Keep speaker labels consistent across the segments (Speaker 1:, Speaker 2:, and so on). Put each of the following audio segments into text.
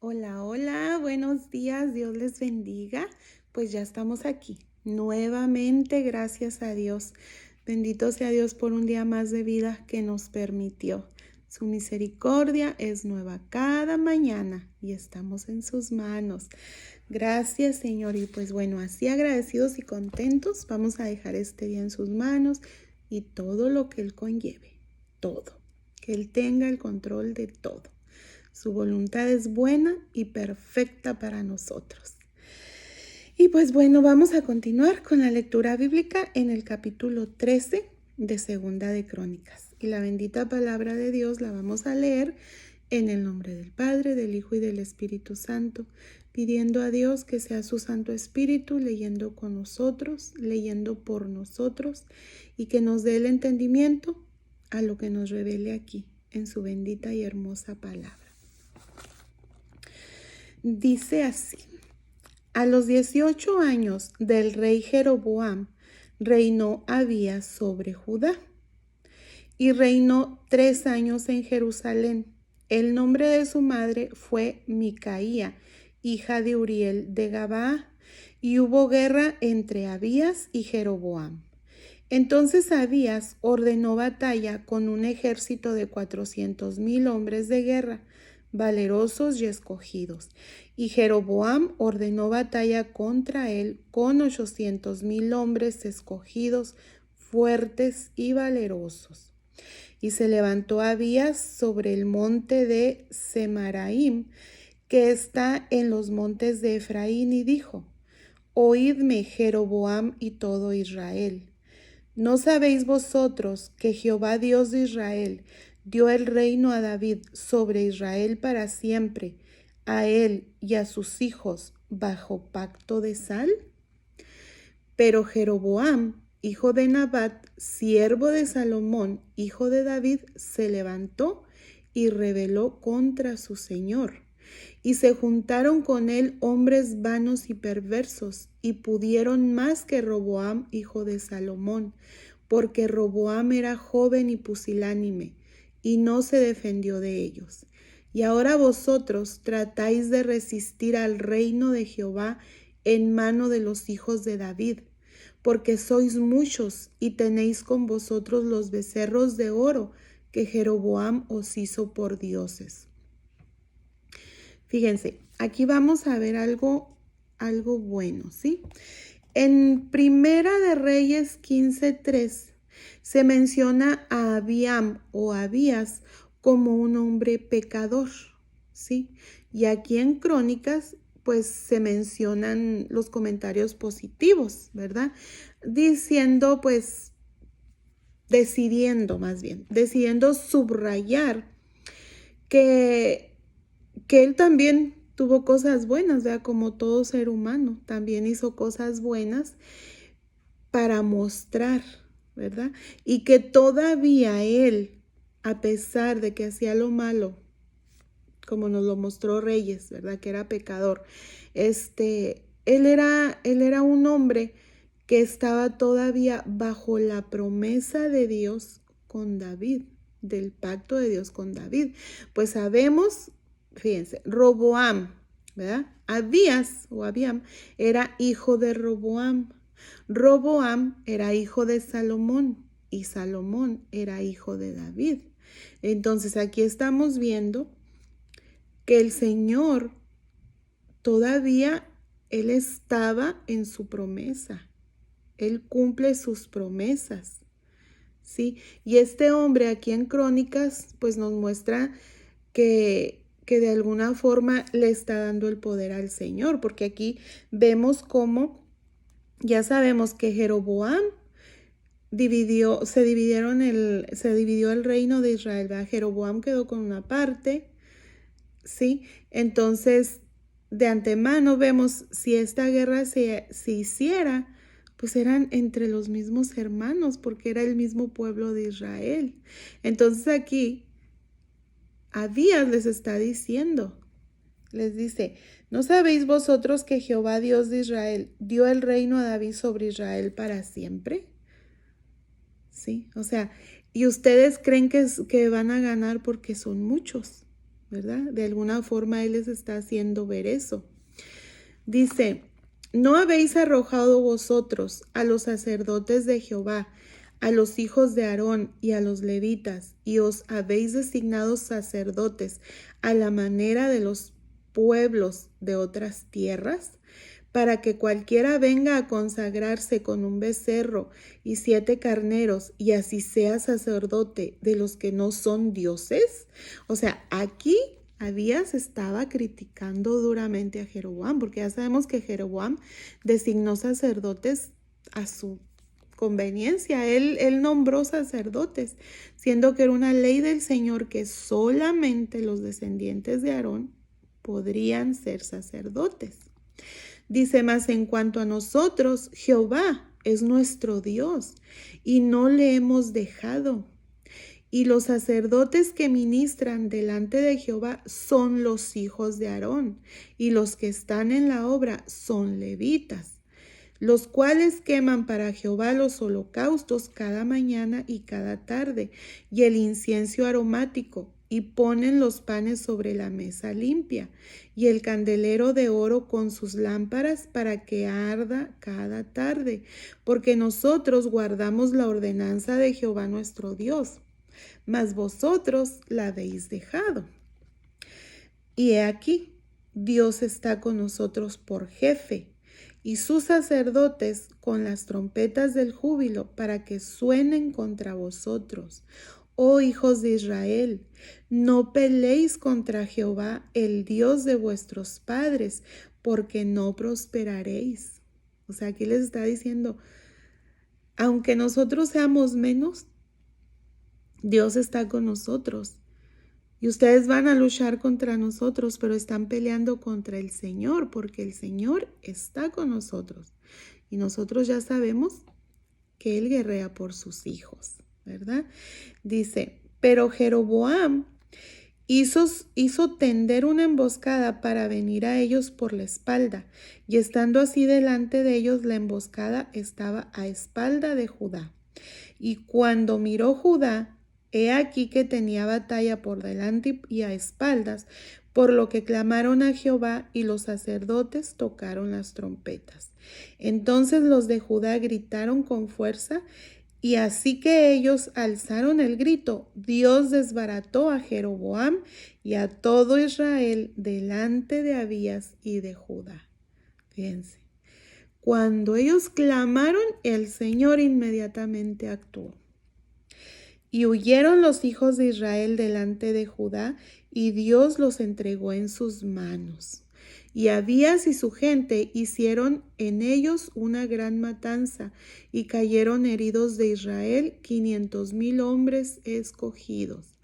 Speaker 1: Hola, hola, buenos días, Dios les bendiga. Pues ya estamos aquí nuevamente, gracias a Dios. Bendito sea Dios por un día más de vida que nos permitió. Su misericordia es nueva cada mañana y estamos en sus manos. Gracias, Señor. Y pues bueno, así agradecidos y contentos, vamos a dejar este día en sus manos y todo lo que Él conlleve, todo. Que Él tenga el control de todo. Su voluntad es buena y perfecta para nosotros. Y pues bueno, vamos a continuar con la lectura bíblica en el capítulo 13 de Segunda de Crónicas. Y la bendita palabra de Dios la vamos a leer en el nombre del Padre, del Hijo y del Espíritu Santo, pidiendo a Dios que sea su Santo Espíritu leyendo con nosotros, leyendo por nosotros y que nos dé el entendimiento a lo que nos revele aquí en su bendita y hermosa palabra. Dice así: a los 18 años del rey Jeroboam, reinó Abías sobre Judá y reinó 3 años en Jerusalén. El nombre de su madre fue Micaía, hija de Uriel de Gabaa, y hubo guerra entre Abías y Jeroboam. Entonces Abías ordenó batalla con un ejército de 400,000 hombres de guerra, valerosos y escogidos. Y Jeroboam ordenó batalla contra él con 800,000 hombres escogidos, fuertes y valerosos. Y se levantó Abías sobre el monte de Semaraim, que está en los montes de Efraín, y dijo: oídme, Jeroboam y todo Israel. ¿No sabéis vosotros que Jehová Dios de Israel dio el reino a David sobre Israel para siempre, a él y a sus hijos bajo pacto de sal? Pero Jeroboam, hijo de Nabat, siervo de Salomón, hijo de David, se levantó y rebeló contra su señor. Y se juntaron con él hombres vanos y perversos, y pudieron más que Roboam, hijo de Salomón, porque Roboam era joven y pusilánime, y no se defendió de ellos. Y ahora vosotros tratáis de resistir al reino de Jehová en mano de los hijos de David, porque sois muchos y tenéis con vosotros los becerros de oro que Jeroboam os hizo por dioses. Fíjense, aquí vamos a ver algo bueno, ¿sí? En Primera de Reyes 15:3 se menciona a Abiam o Abías como un hombre pecador, ¿sí? Y aquí en Crónicas, pues se mencionan los comentarios positivos, ¿verdad? Diciendo, pues, decidiendo subrayar que él también tuvo cosas buenas, ¿verdad? Como todo ser humano, también hizo cosas buenas para mostrar, ¿verdad? Y que todavía él, a pesar de que hacía lo malo, como nos lo mostró Reyes, ¿verdad? Que era pecador, él era un hombre que estaba todavía bajo la promesa de Dios con David, del pacto de Dios con David. Pues sabemos, fíjense, Roboam, ¿verdad? Abías o Abiam era hijo de Roboam. Roboam era hijo de Salomón y Salomón era hijo de David. Entonces aquí estamos viendo que el Señor todavía, Él estaba en su promesa. Él cumple sus promesas, ¿sí? Y este hombre aquí en Crónicas, pues nos muestra que de alguna forma le está dando el poder al Señor, porque aquí vemos cómo, ya sabemos que Jeroboam se dividió el reino de Israel, ¿verdad? Jeroboam quedó con una parte, ¿sí? Entonces, de antemano vemos si esta guerra se hiciera, pues eran entre los mismos hermanos, porque era el mismo pueblo de Israel. Entonces aquí Abías les está diciendo, les dice: ¿no sabéis vosotros que Jehová Dios de Israel dio el reino a David sobre Israel para siempre? Sí, o sea, y ustedes creen que van a ganar porque son muchos, ¿verdad? De alguna forma Él les está haciendo ver eso. Dice, ¿no habéis arrojado vosotros a los sacerdotes de Jehová, a los hijos de Aarón y a los levitas, y os habéis designado sacerdotes a la manera de los pueblos de otras tierras, para que cualquiera venga a consagrarse con un becerro y 7 carneros, y así sea sacerdote de los que no son dioses? O sea, aquí Abías estaba criticando duramente a Jeroboam, porque ya sabemos que Jeroboam designó sacerdotes a su conveniencia. Él nombró sacerdotes, siendo que era una ley del Señor que solamente los descendientes de Aarón podrían ser sacerdotes. Dice más, en cuanto a nosotros, Jehová es nuestro Dios y no le hemos dejado. Y los sacerdotes que ministran delante de Jehová son los hijos de Aarón, y los que están en la obra son levitas, los cuales queman para Jehová los holocaustos cada mañana y cada tarde, y el incienso aromático, y ponen los panes sobre la mesa limpia, y el candelero de oro con sus lámparas para que arda cada tarde, porque nosotros guardamos la ordenanza de Jehová nuestro Dios, mas vosotros la habéis dejado. Y he aquí, Dios está con nosotros por jefe, y sus sacerdotes con las trompetas del júbilo para que suenen contra vosotros. Oh hijos de Israel, no peleéis contra Jehová, el Dios de vuestros padres, porque no prosperaréis. O sea, aquí les está diciendo, aunque nosotros seamos menos, Dios está con nosotros. Y ustedes van a luchar contra nosotros, pero están peleando contra el Señor, porque el Señor está con nosotros. Y nosotros ya sabemos que Él guerrea por sus hijos, ¿verdad? Dice, pero Jeroboam hizo tender una emboscada para venir a ellos por la espalda, y estando así delante de ellos, la emboscada estaba a espalda de Judá. Y cuando miró Judá, he aquí que tenía batalla por delante y a espaldas, por lo que clamaron a Jehová, y los sacerdotes tocaron las trompetas. Entonces los de Judá gritaron con fuerza, y así que ellos alzaron el grito, Dios desbarató a Jeroboam y a todo Israel delante de Abías y de Judá. Fíjense, cuando ellos clamaron, el Señor inmediatamente actuó. Y huyeron los hijos de Israel delante de Judá, y Dios los entregó en sus manos. Y Abías y su gente hicieron en ellos una gran matanza, y cayeron heridos de Israel 500,000 hombres escogidos.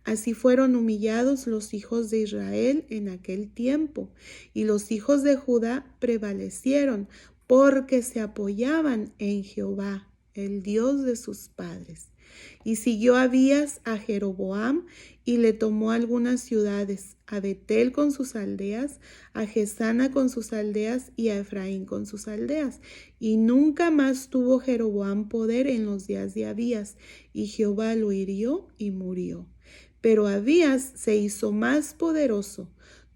Speaker 1: Así fueron humillados los hijos de Israel en aquel tiempo, y los hijos de Judá prevalecieron, porque se apoyaban en Jehová, el Dios de sus padres. Y siguió Abías a Jeroboam y le tomó algunas ciudades, a Betel con sus aldeas, a Gesana con sus aldeas y a Efraín con sus aldeas. Y nunca más tuvo Jeroboam poder en los días de Abías, y Jehová lo hirió y murió. Pero Abías se hizo más poderoso.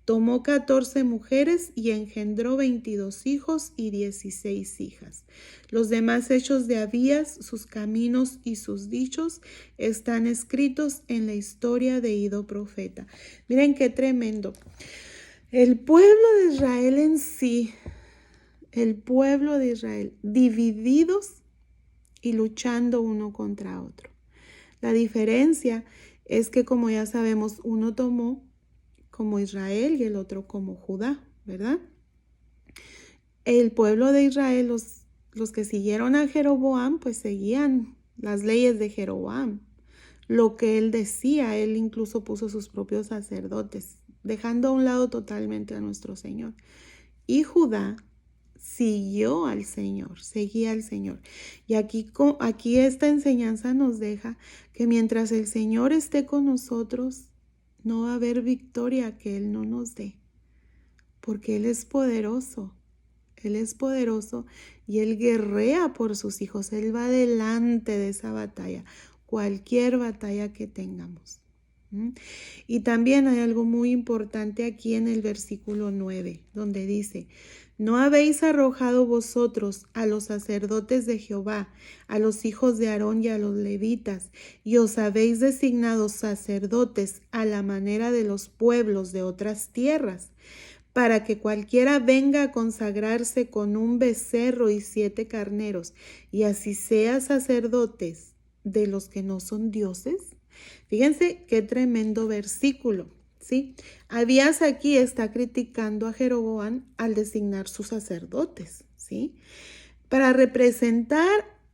Speaker 1: Tomó 14 mujeres y engendró 22 hijos y 16 hijas. Los demás hechos de Abías, sus caminos y sus dichos, están escritos en la historia de Iddo profeta. Miren qué tremendo. El pueblo de Israel en sí, el pueblo de Israel, divididos y luchando uno contra otro. La diferencia es que, como ya sabemos, uno tomó como Israel y el otro como Judá, ¿verdad? El pueblo de Israel, los que siguieron a Jeroboam, pues seguían las leyes de Jeroboam. Lo que él decía, él incluso puso sus propios sacerdotes, dejando a un lado totalmente a nuestro Señor. Y Judá siguió al Señor, seguía al Señor. Y aquí esta enseñanza nos deja que mientras el Señor esté con nosotros, no va a haber victoria que Él no nos dé, porque Él es poderoso y Él guerrea por sus hijos. Él va delante de esa batalla, cualquier batalla que tengamos. ¿Mm? Y también hay algo muy importante aquí en el versículo 9, donde dice, no habéis arrojado vosotros a los sacerdotes de Jehová, a los hijos de Aarón y a los levitas, y os habéis designado sacerdotes a la manera de los pueblos de otras tierras, para que cualquiera venga a consagrarse con un becerro y 7 carneros, y así sea sacerdotes de los que no son dioses. Fíjense qué tremendo versículo, ¿sí? Abías aquí está criticando a Jeroboam al designar sus sacerdotes, ¿sí? Para representar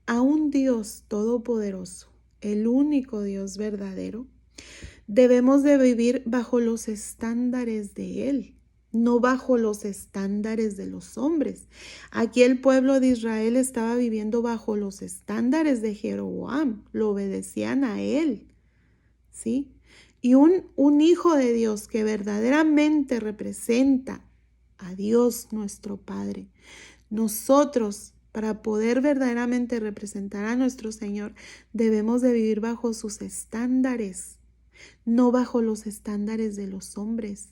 Speaker 1: a un Dios todopoderoso, el único Dios verdadero, debemos de vivir bajo los estándares de Él, no bajo los estándares de los hombres. Aquí el pueblo de Israel estaba viviendo bajo los estándares de Jeroboam, lo obedecían a él, ¿sí? Y un hijo de Dios que verdaderamente representa a Dios nuestro Padre. Nosotros, para poder verdaderamente representar a nuestro Señor, debemos de vivir bajo sus estándares, no bajo los estándares de los hombres.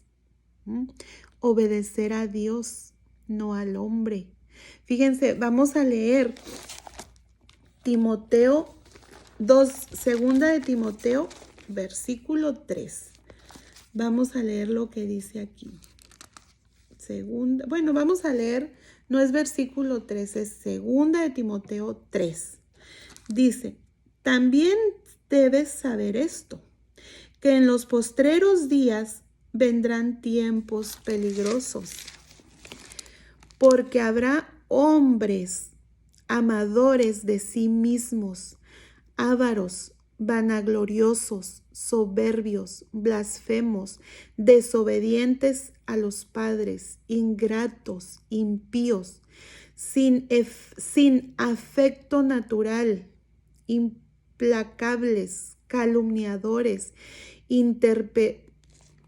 Speaker 1: Obedecer a Dios, no al hombre. Fíjense, vamos a leer Timoteo 2, segunda de Timoteo, versículo 3. Vamos a leer lo que dice aquí. Vamos a leer, no es versículo 3, es segunda de Timoteo 3. Dice, también debes saber esto, que en los postreros días vendrán tiempos peligrosos, porque habrá hombres amadores de sí mismos, ávaros, vanagloriosos, soberbios, blasfemos, desobedientes a los padres, ingratos, impíos, sin afecto natural, implacables, calumniadores,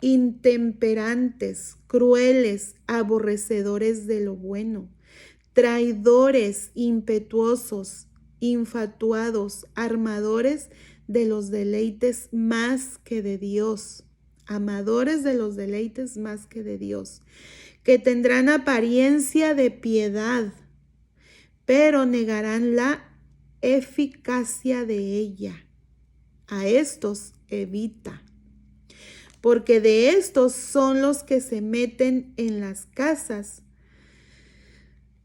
Speaker 1: intemperantes, crueles, aborrecedores de lo bueno, traidores, impetuosos, infatuados, armadores de los deleites más que de Dios, amadores de los deleites más que de Dios, que tendrán apariencia de piedad, pero negarán la eficacia de ella. A estos evita, porque de estos son los que se meten en las casas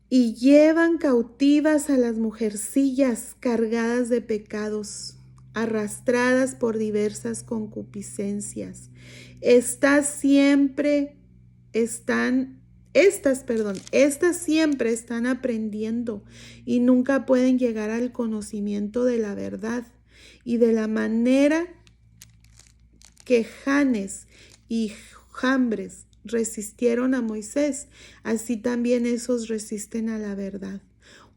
Speaker 1: y llevan cautivas a las mujercillas cargadas de pecados, arrastradas por diversas concupiscencias. Estas siempre están aprendiendo y nunca pueden llegar al conocimiento de la verdad. Y de la manera que Janes y Jambres resistieron a Moisés, así también esos resisten a la verdad.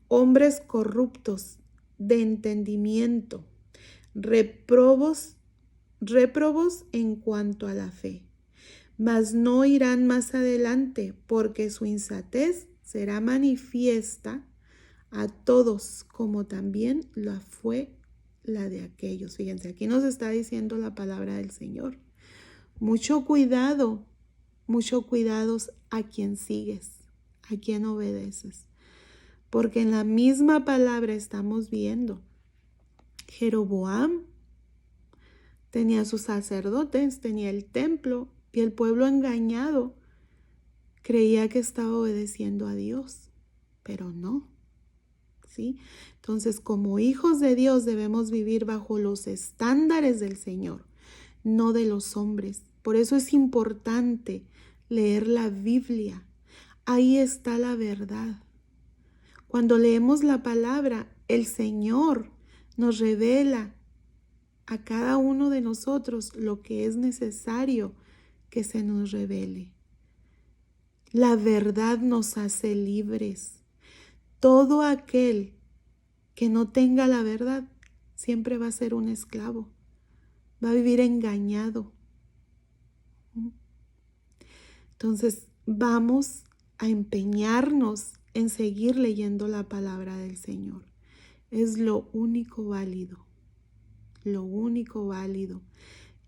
Speaker 1: Hombres corruptos de entendimiento, réprobos en cuanto a la fe, mas no irán más adelante, porque su insensatez será manifiesta a todos, como también la fue la de aquellos. Fíjense, aquí nos está diciendo la palabra del Señor. Mucho cuidado a quien sigues, a quien obedeces. Porque en la misma palabra estamos viendo, Jeroboam tenía sus sacerdotes, tenía el templo, y el pueblo engañado creía que estaba obedeciendo a Dios, pero no. ¿Sí? Entonces, como hijos de Dios debemos vivir bajo los estándares del Señor, no de los hombres. Por eso es importante leer la Biblia. Ahí está la verdad. Cuando leemos la palabra, el Señor nos revela a cada uno de nosotros lo que es necesario que se nos revele. La verdad nos hace libres. Todo aquel que no tenga la verdad siempre va a ser un esclavo, va a vivir engañado. Entonces vamos a empeñarnos en seguir leyendo la palabra del Señor. Es lo único válido,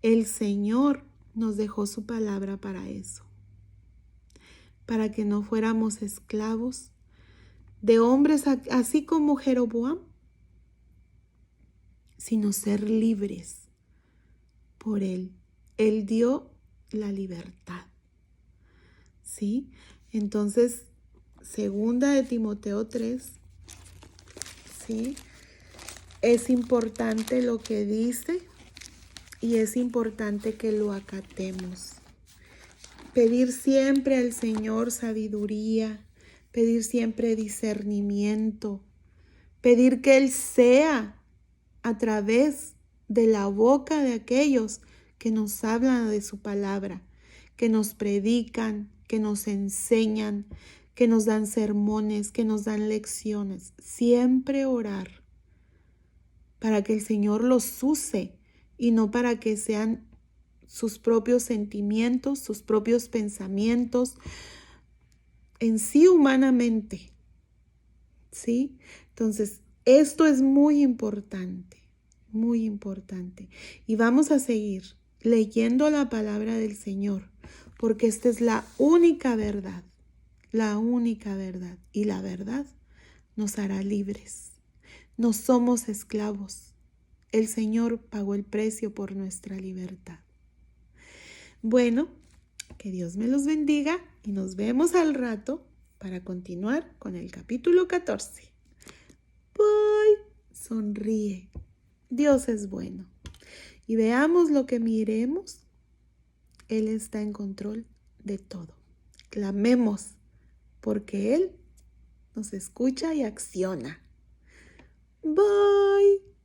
Speaker 1: El Señor nos dejó su palabra para eso, para que no fuéramos esclavos de hombres así como Jeroboam, sino ser libres por Él. Él dio la libertad, ¿sí? Entonces, segunda de Timoteo 3, ¿sí? Es importante lo que dice y es importante que lo acatemos. Pedir siempre al Señor sabiduría, pedir siempre discernimiento, pedir que Él sea a través de la boca de aquellos que nos hablan de su palabra, que nos predican, que nos enseñan, que nos dan sermones, que nos dan lecciones. Siempre orar para que el Señor los use y no para que sean sus propios sentimientos, sus propios pensamientos en sí humanamente, ¿sí? Entonces, esto es muy importante, muy importante. Y vamos a seguir leyendo la palabra del Señor, porque esta es la única verdad, la única verdad. Y la verdad nos hará libres. No somos esclavos. El Señor pagó el precio por nuestra libertad. Bueno, que Dios me los bendiga y nos vemos al rato para continuar con el capítulo 14. Bye. Sonríe. Dios es bueno. Y veamos lo que miremos. Él está en control de todo. Clamemos porque Él nos escucha y acciona. Bye.